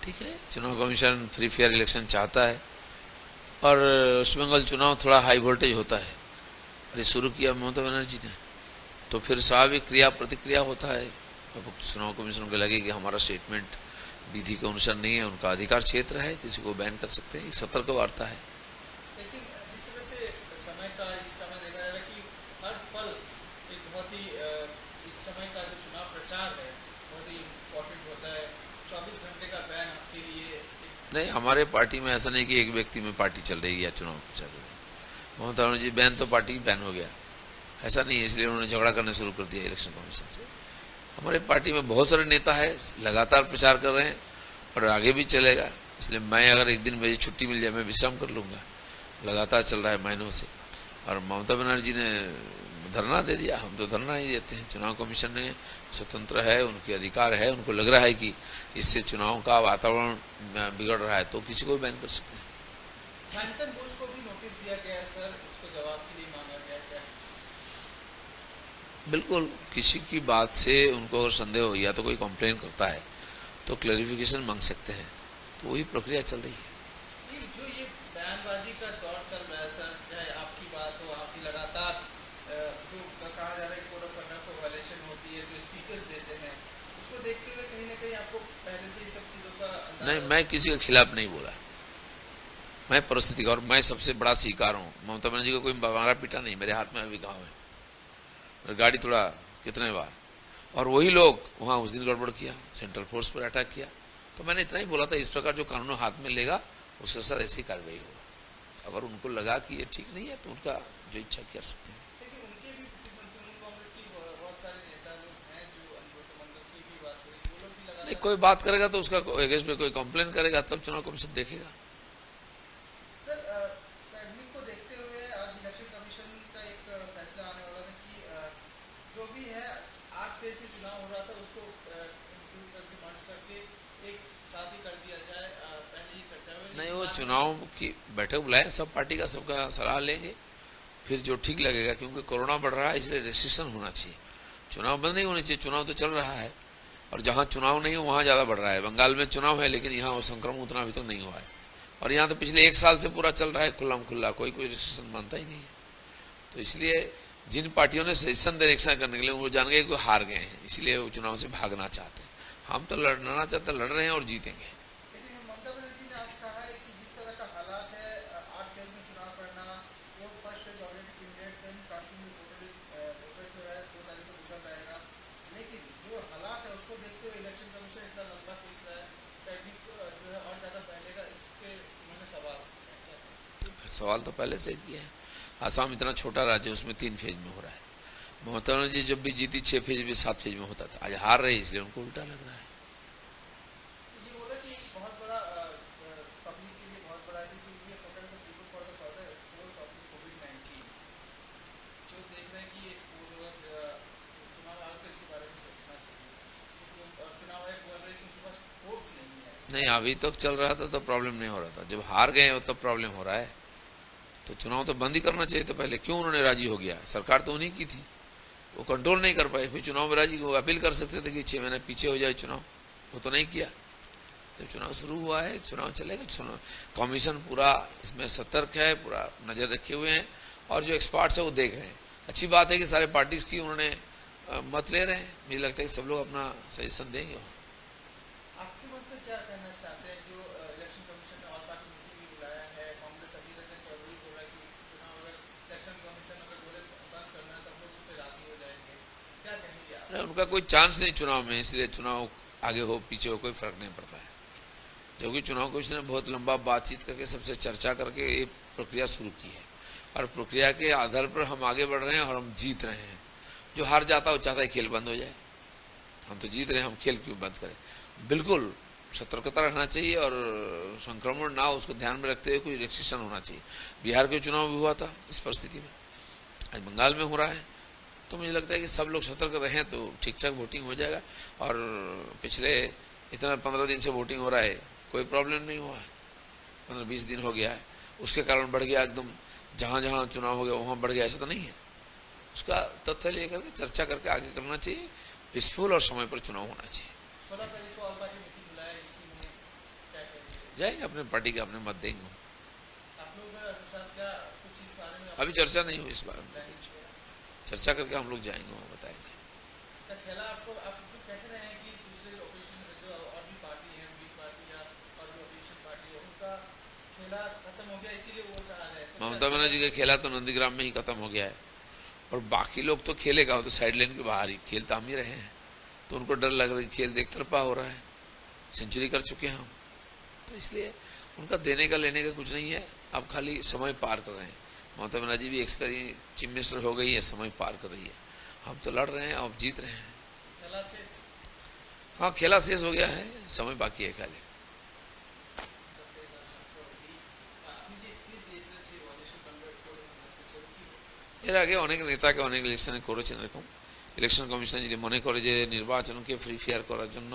ठीक है, चुनाव कमीशन फ्री फेयर इलेक्शन चाहता है और वेस्ट बंगाल चुनाव थोड़ा हाई वोल्टेज होता है। अरे शुरू किया ममता बनर्जी ने तो फिर स्वाभाविक क्रिया प्रतिक्रिया होता है। अब चुनाव कमीशन को लगे कि हमारा स्टेटमेंट विधि के अनुसार नहीं है, उनका अधिकार क्षेत्र है, किसी को बैन कर सकते हैं, एक सतर्क वार्ता है। लेकिन जिस तरह से समय का इस समय देखा जा रहा है कि हर पल एक बहुत ही इस समय का जो चुनाव प्रचार है बहुत ही इम्पोर्टेंट होता है। 24 घंटे का बैन आपके लिए नहीं, हमारे पार्टी में ऐसा नहीं कि एक व्यक्ति में पार्टी चल रही है या चुनाव प्रचार हो रहा है। ममता बनर्जी बैन तो पार्टी बैन हो गया, ऐसा नहीं है, इसलिए उन्होंने झगड़ा करना शुरू कर दिया इलेक्शन कमीशन से। हमारे पार्टी में बहुत सारे नेता है, लगातार प्रचार कर रहे हैं और आगे भी चलेगा। इसलिए मैं अगर एक दिन मुझे छुट्टी मिल जाए मैं विश्राम कर लूँगा, लगातार चल रहा है महीनों से। और ममता बनर्जी ने धरना दे दिया, हम तो धरना नहीं देते हैं। चुनाव कमीशन ने स्वतंत्र है, उनके अधिकार है, उनको लग रहा है कि इससे चुनाव का वातावरण बिगड़ रहा है तो किसी को भी बैन कर सकते हैं। सैंतन बोस को भी नोटिस दिया गया है सर, उसको जवाब के लिए मांगा गया क्या? बिल्कुल, किसी की बात से उनको अगर संदेह हो या तो कोई कंप्लेन करता है तो क्लैरिफिकेशन मांग सकते हैं, तो वही प्रक्रिया चल रही है। जो ये बयानबाजी का दौर चल रहा है सर, चाहे आपकी बात हो, आपकी लगातार जो कहा जा रहा है कोड ऑफ कंडक्ट वायलेशन होती है, जो स्पीचेस देते हैं, उसको देखते हुए कहीं ना कहीं आपको पहले से ही सब चीजों का नहीं, मैं किसी के खिलाफ नहीं बोला, मैं परिस्थिति का, और मैं सबसे बड़ा शिकार हूँ। ममता बनर्जी को कोई मारा पीटा नहीं, मेरे हाथ में अभी घाव है, गाड़ी तोड़ा कितने बार, और वही लोग वहाँ उस दिन गड़बड़ किया, सेंट्रल फोर्स पर अटैक किया। तो मैंने इतना ही बोला था, इस प्रकार जो कानून हाथ में लेगा उसके साथ ऐसी कार्रवाई होगा। अगर उनको लगा कि ये ठीक नहीं है तो उनका जो इच्छा कर सकते हैं। लेकिन उनके भी तृणमूल कांग्रेस की बहुत सारे नेता लोग हैं जो अनुमोदन की भी बात करें, वो लोग भी नहीं, लगातार कोई बात करेगा तो उसका अगेंस्ट में कोई कंप्लेन करेगा तब चुनाव कमीशन देखेगा। सर पैंडेमिक को देखते हुए आज इलेक्शन कमीशन का एक फैसला आने वाला था कि जो भी है 8 फेज में चुनाव हो रहा था उसको इंक्लूड करके मर्ज करके एक साथ ही कर दिया जाए। पहले ही चर्चा हुई नहीं, वो चुनाव की बैठक बुलाए, सब पार्टी का सबका सलाह लेंगे, फिर जो ठीक लगेगा। क्योंकि कोरोना बढ़ रहा है इसलिए रेस्ट्रिक्शन होना चाहिए, चुनाव बंद नहीं होने चाहिए। चुनाव तो चल रहा है और जहाँ चुनाव नहीं हो वहाँ ज़्यादा बढ़ रहा है। बंगाल में चुनाव है लेकिन यहाँ वो संक्रमण उतना अभी तक नहीं हुआ है, और यहाँ तो पिछले 1 साल से पूरा चल रहा है खुल्लाम खुल्ला, कोई रेस्ट्रिक्शन मानता ही नहीं है। तो इसलिए जिन पार्टियों ने सजेशन डायरेक्शन करने के लिए वो जान गए कि हार गए हैं, इसलिए वो चुनाव से भागना चाहते हैं। हम तो लड़ना चाहते, लड़ रहे हैं और जीतेंगे। लेकिन ममता बनर्जी ने आज कहा है कि जिस तरह का हालात है 8 फेज में चुनाव करना, वो first phase already premiered, then counting voter जो है 2 तारीख को रिजल्ट आएगा। लेकिन जो हालात है उसको देखते हुए इलेक्शन कमीशन इतना लंबा खींच रहा है, टेक्निक जो है और ज़्यादा फैलेगा, इसके उन्होंने सवाल किया। सवाल तो पहले से किया है। आसाम इतना छोटा राज्य है, उसमें 3 फेज में हो रहा है। ममता बनर्जी जब भी जीती 6 फेज में 7 फेज में होता था, आज हार रहे इसलिए उनको उल्टा लग रहा है। ये बोला कि एक बहुत बड़ा पब्लिक के लिए बहुत बड़ा this will be a total the people for the further expose of this कोविड-19 जो देख रहे हैं कि ये एक्सपोज होगा। चुनाव आयोग को इसके बारे में सोचना चाहिए। चुनाव आयोग बोल रहे हैं कि उनके पास फोर्स नहीं है। नहीं, अभी तक चल रहा था तो प्रॉब्लम नहीं हो रहा था, जब हार गए हो तब प्रॉब्लम हो रहा है। तो चुनाव तो बंद ही करना चाहिए था पहले, क्यों उन्होंने राजी हो गया? सरकार तो उन्हीं की थी, वो कंट्रोल नहीं कर पाए, फिर चुनाव में राजी को अपील कर सकते थे कि 6 महीने पीछे हो जाए चुनाव, वो तो नहीं किया। जब चुनाव शुरू हुआ है, चुनाव चलेगा। चुनाव कमीशन पूरा इसमें सतर्क है, पूरा नज़र रखे हुए हैं, और जो एक्सपर्ट्स है वो देख रहे हैं। अच्छी बात है कि सारे पार्टीज की उन्होंने मत ले रहे हैं, मुझे लगता है कि सब लोग अपना सजेशन देंगे। आपके मत में क्या कहना चाहते हैं जो इलेक्शन कमीशन ने ऑल पार्टी मीटिंग भी बुलाया है? कांग्रेस अभी तक जरूरी हो रहा है कि चुनाव अगर इलेक्शन कमीशन अगर बोले बंद करना है तब लोग उस पर राजी हो जाएंगे, क्या कहेंगे आप? नहीं, उनका कोई चांस नहीं चुनाव में, इसलिए चुनाव आगे हो पीछे हो कोई फर्क नहीं पड़ता है। क्योंकि चुनाव कमीशन ने बहुत लंबा बातचीत करके सबसे चर्चा करके ये प्रक्रिया शुरू की है, और प्रक्रिया के आधार पर हम आगे बढ़ रहे हैं और हम जीत रहे हैं। जो हार जाता है वो चाहता है खेल बंद हो जाए, हम तो जीत रहे हैं, हम खेल क्यों बंद करें? बिल्कुल सतर्कता रहना चाहिए और संक्रमण ना हो उसको ध्यान में रखते हुए कोई रिस्ट्रिक्शन होना चाहिए। बिहार के चुनाव भी हुआ था इस परिस्थिति में, आज बंगाल में हो रहा है। तो मुझे लगता है कि सब लोग सतर्क रहें तो ठीक ठाक वोटिंग हो जाएगा। और पिछले इतना 15 दिन से वोटिंग हो रहा है, कोई प्रॉब्लम नहीं हुआ है। 15-20 दिन हो गया है, उसके कारण बढ़ गया एकदम, जहाँ जहाँ चुनाव हो गया वहाँ बढ़ गया, ऐसा तो नहीं है। उसका तथ्य लेकर के चर्चा करके आगे करना चाहिए, पीसफुल और समय पर चुनाव होना चाहिए। 16 तारीख को ऑल पार्टी मीटिंग बुलाया इसी में जाएंगे, अपने पार्टी का अपने मत देंगे। आप लोग साथ क्या कुछ इस बारे में अभी चर्चा नहीं हुई इस बारे में, प्लानिंग किया? चर्चा करके हम लोग जाएंगे, वहाँ बताएंगे। तो खेला आपको, आप जो कह रहे हैं कि दूसरे ऑपोजिशन जो और भी पार्टी है, बी पार्टी या और भी ऑपोजिशन पार्टी है, उनका खेला खत्म हो गया इसीलिए वो चाह रहे हैं, तो ममता बनर्जी का खेला तो नंदीग्राम में ही खत्म हो गया है, और बाकी लोग तो खेलेगा, वो तो साइड लाइन के बाहर ही खेल तो हम ही रहे हैं, तो उनको डर लग रहा है खेल एक तरफा हो रहा है, सेंचुरी कर चुके हैं हम, तो इसलिए उनका देने का लेने का कुछ नहीं है, अब खाली समय पार कर रहे हैं। ममता बनर्जी भी एक्सपीरियंस चीफ मिनिस्टर हो गई है, समय पार कर रही है, हम तो लड़ रहे हैं, अब जीत रहे हैं। खेला शेष? हाँ, खेला शेष हो गया है, समय बाकी है खाली। এর আগে অনেক নেতাকে অনেক ইলেকশনে করেছেন এরকম। ইলেকশন কমিশন যদি মনে করে যে নির্বাচনকে ফ্রি ফেয়ার করার জন্য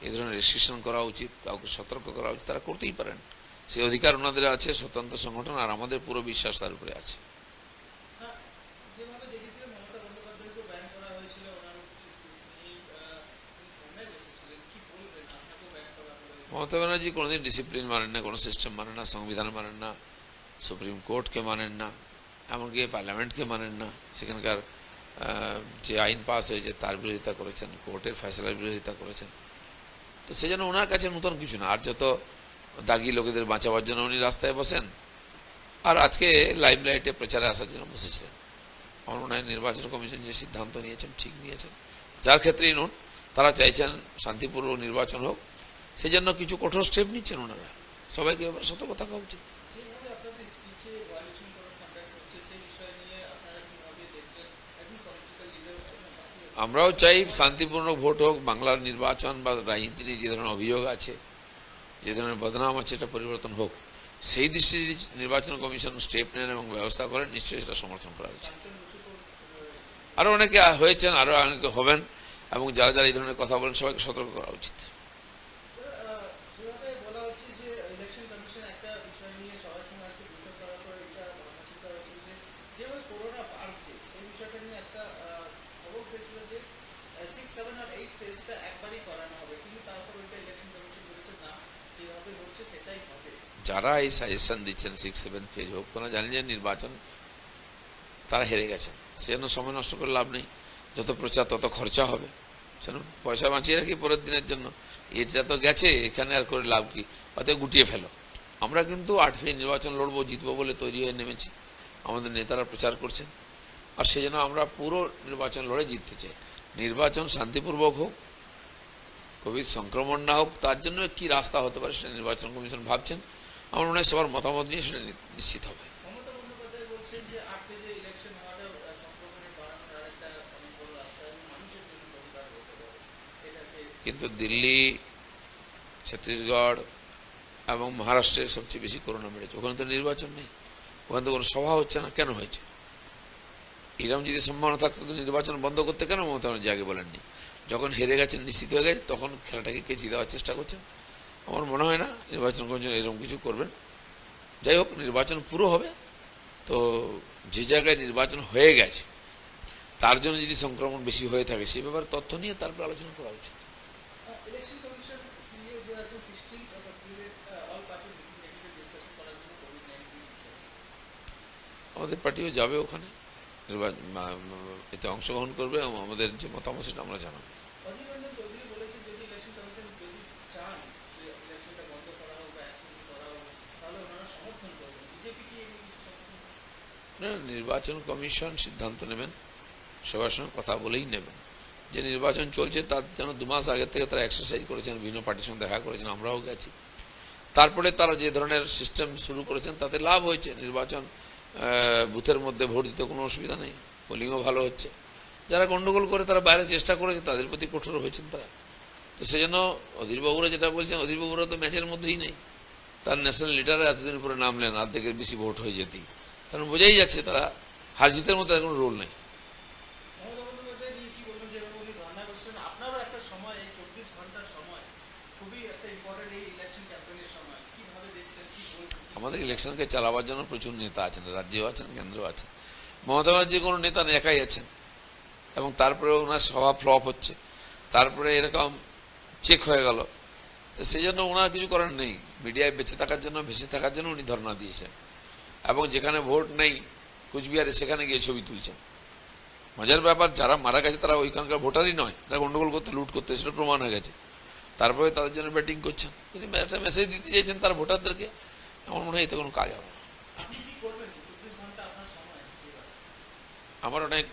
এই ধরনের রেস্ট্রিকশন করা উচিত, কাউকে সতর্ক করা উচিত, তারা করতেই পারেন, সেই অধিকার ওনাদের আছে, স্বতন্ত্র সংগঠন, আর আমাদের পুরো বিশ্বাস তার উপরে আছে। যেভাবে দেখেছিলাম মমতা বন্দ্যোপাধ্যায়কে ব্যান করা হয়েছিল, ওনারও কিছু স্পিচ নিয়ে ধর্নায় বসেছিলেন, কি বলবেন? আপনাকেও ব্যান করা হয়েছিল। মমতা ব্যানার্জি কোনোদিন ডিসিপ্লিন মানেন না, কোনো সিস্টেম মানেন না, সংবিধান মানেন না, সুপ্রিম কোর্টকে মানেন না, এমনকি পার্লামেন্টকে মানেন না, সেখানকার যে আইন পাস হয়েছে তার বিরোধিতা করেছেন, কোর্টের ফয়সলার বিরোধিতা করেছেন, তো সেজন্য ওনার কাছে নতুন কিছু না। আর যত দাগি লোকেদের বাঁচাবার জন্য উনি রাস্তায় বসেন, আর আজকে লাইমলাইটে প্রচারে আসার জন্য বসেছিলেন। আমার মনে হয় নির্বাচন কমিশন যে সিদ্ধান্ত নিয়েছেন ঠিক নিয়েছেন, যার ক্ষেত্রেই নুন, তারা চাইছেন শান্তিপূর্ণ নির্বাচন হোক, সেই জন্য কিছু কঠোর স্টেপ নিচ্ছেন ওনারা, সবাইকে এবার সতর্ক থাকা উচিত। যেভাবে আপনাদের স্পিচে ভায়োলেশন করা কন্ডাক্ট হচ্ছে, সেই বিষয় নিয়ে আপনারা কিভাবে দেখছেন? একজন পলিটিক্যাল লিডার আমরাও চাই শান্তিপূর্ণ ভোট হোক, বাংলার নির্বাচন বা রাজনীতি নিয়ে যে ধরনের অভিযোগ আছে, যে ধরনের বদনাম আছে, এটা পরিবর্তন হোক, সেই দৃষ্টিতে যদি নির্বাচন কমিশন স্টেপ নেন এবং ব্যবস্থা করেন, নিশ্চয়ই সেটা সমর্থন করা উচিত। আরও অনেকে হয়েছেন, আরও অনেকে হবেন, এবং যারা যারা এই ধরনের কথা বলেন সবাইকে সতর্ক করা উচিত। যেভাবে বলা হচ্ছে যে ইলেকশন কমিশন একটা বিষয় নিয়ে সবার সঙ্গে আজকে বৈঠক করার পর এটা ভাবনা চিন্তা হয়েছিল যে যেভাবে করোনা বাড়ছে সেই বিষয়টা নিয়ে একটা খবর পেয়েছিল যে 6, 7 আর 8 ফেজটা একবারই করানো হবে, কিন্তু তারপর ওইটা ইলেকশন কমিশন বলেছে না, যেভাবে হচ্ছে সেটাই হবে। যারা এই সাজেশন দিচ্ছেন 6-7 ফেজ হোক, তারা জানেন যে নির্বাচন তারা হেরে গেছেন, সেজন্য সময় নষ্ট করে লাভ নেই, যত প্রচার তত খরচা হবে, সেজন্য পয়সা বাঁচিয়ে রাখি পরের দিনের জন্য, এটা তো গেছে, এখানে আর করে লাভ কি, অতএব গুটিয়ে ফেলো। আমরা কিন্তু 8 ফেজ নির্বাচন লড়বো, জিতবো বলে তৈরি হয়ে নেমেছি, আমাদের নেতারা প্রচার করছেন, আর সেজন্য আমরা পুরো নির্বাচন লড়ে জিততে চাই। নির্বাচন শান্তিপূর্বক হোক, কোভিড সংক্রমণ না হোক, তার জন্য কি রাস্তা হতে পারে সেটা নির্বাচন কমিশন ভাবছেন, আমার মনে হয় সবার মতামত নিয়ে সেটা নিশ্চিত হবে। মমতা বন্দ্যোপাধ্যায় বলছেন যে 8 ফেজে ইলেকশন হওয়াটা সংক্রমণের বাড়ানোর আরেকটা অনেক বড় রাস্তা এবং মানুষের জন্য ক্ষতিকর হতে পারে। এটাকে কিন্তু দিল্লি, ছত্তিশগড় এবং মহারাষ্ট্রে সবচেয়ে বেশি করোনা বেড়েছে, ওখানে তো নির্বাচন নেই, ওখানে তো কোনো সভা হচ্ছে না, কেন হয়েছে? এরকম যদি সম্ভাবনা থাকতো তো নির্বাচন বন্ধ করতে কেন মমতা ব্যানার্জি আগে বলেননি? যখন হেরে গেছেন, নিশ্চিত হয়ে গেছে, তখন খেলাটাকে কেচিয়ে দেওয়ার চেষ্টা করছেন। আমার মনে হয় না নির্বাচন কমিশন এরকম কিছু করবেন। যাই হোক, নির্বাচন পুরো হবে, তো যে জায়গায় নির্বাচন হয়ে গেছে তার জন্য যদি সংক্রমণ বেশি হয়ে থাকে সে ব্যাপারে তথ্য নিয়ে তারপর আলোচনা করা উচিত। ইলেকশন কমিশন সিইও যে আছে 16 এপ্রিলে অল পার্টি মিটিং ডেকেটে ডিসকাশন করার জন্য কোভিড-19 আমাদের পার্টিও যাবে ওখানে, এতে অংশগ্রহণ করবে এবং আমাদের যে মতামত সেটা আমরা জানাবো। অধীর রঞ্জন চৌধুরী বলেছেন যদি ইলেকশন কমিশন যদি চান যে ইলেকশনটা বন্ধ করা হোক বা অ্যাকশন করা হোক তাহলে ওনারা সমর্থন করবেন। বিজেপি কি এমনি কিছু সমর্থন করবে? না, নির্বাচন কমিশন সিদ্ধান্ত নেবেন, সবার সঙ্গে কথা বলেই নেবেন। যে নির্বাচন চলছে তার যেন 2 মাস আগে থেকে তারা এক্সারসাইজ করেছেন, বিভিন্ন পার্টির সঙ্গে দেখা করেছেন, আমরাও গেছি, তারপরে তারা যে ধরনের সিস্টেম শুরু করেছেন তাতে লাভ হয়েছে। নির্বাচন বুথের মধ্যে ভোট দিতে কোনো অসুবিধা নেই, পোলিংও ভালো হচ্ছে। যারা গণ্ডগোল করে তারা বাইরে চেষ্টা করেছে, তাদের প্রতি কঠোর হয়েছেন তারা। তো সেজন্য অধীরবাবুরা যেটা বলছেন, অধীরবাবুরা তো ম্যাচের মধ্যেই নেই, তার ন্যাশনাল লিডাররা এতদিন পরে নামলেন অর্ধেকের বেশি ভোট হয়ে যেতেই, কারণ বোঝাই যাচ্ছে তারা হার জিতের মধ্যে কোনো রোল নেই। মমতা বন্দ্যোপাধ্যায় নিয়ে কি বলবেন? যেভাবে উনি ধর্ণা করছেন, আপনারও একটা সময়, এই 24 ঘন্টার সময় খুবই একটা ইম্পর্টেন্ট এই ইলেকশন ক্যাম্পেইনের সময়, কিভাবে দেখছেন, কি বলবেন? আমাদের ইলেকশনকে চালাবার জন্য প্রচুর নেতা আছেন, রাজ্যেও আছেন, কেন্দ্রেও আছেন। মমতা ব্যানার্জি কোনো নেতা নেই, একাই আছেন, এবং তারপরে ওনার সভা ফ্লপ হচ্ছে, তারপরে এরকম চেক হয়ে গেল, তো সেই জন্য ওনার কিছু করার নেই, মিডিয়ায় বেঁচে থাকার জন্য ভেসে থাকার জন্য উনি ধর্ণা দিয়েছেন। এবং যেখানে ভোট নেই কুচবিহারে সেখানে গিয়ে ছবি তুলছেন। মজার ব্যাপার, যারা মারা গেছে তারা ওইখানকার ভোটারই নয়, তারা গন্ডগোল করতে লুট করতে সেটা প্রমাণ হয়ে গেছে। তারপরে তাদের জন্য ব্যাটিং করছেন। তিনি একটা মেসেজ দিতে চাইছেন তার ভোটারদেরকে। আমার মনে হয় এতে কোনো কাজ হবে না। আমার অনেক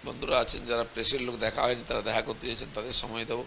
বন্ধুরা আছেন যারা প্রেসের লোক, দেখা হয়নি, তারা দেখা করতে চাইছেন, তাদের সময় দেবো।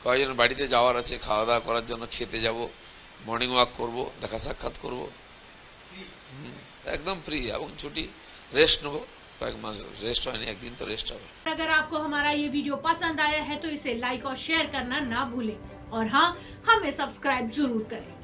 কয়েকজন বাড়িতে যাওয়ার আছে, খাওয়া দাওয়া করার জন্য, খেতে যাব, মর্নিং ওয়াক করব, দেখা সাক্ষাৎ করব, একদম ফ্রি এবং ছুটি, রেস্ট নেবো। কয়েক মাস রেস্ট হয়নি, একদিন তো রেস্ট হবে। अगर आपको हमारा ये वीडियो पसंद आया है तो इसे लाइक और शेयर करना ना भूलें और हाँ, हमें सब्सक्राइब जरूर करें।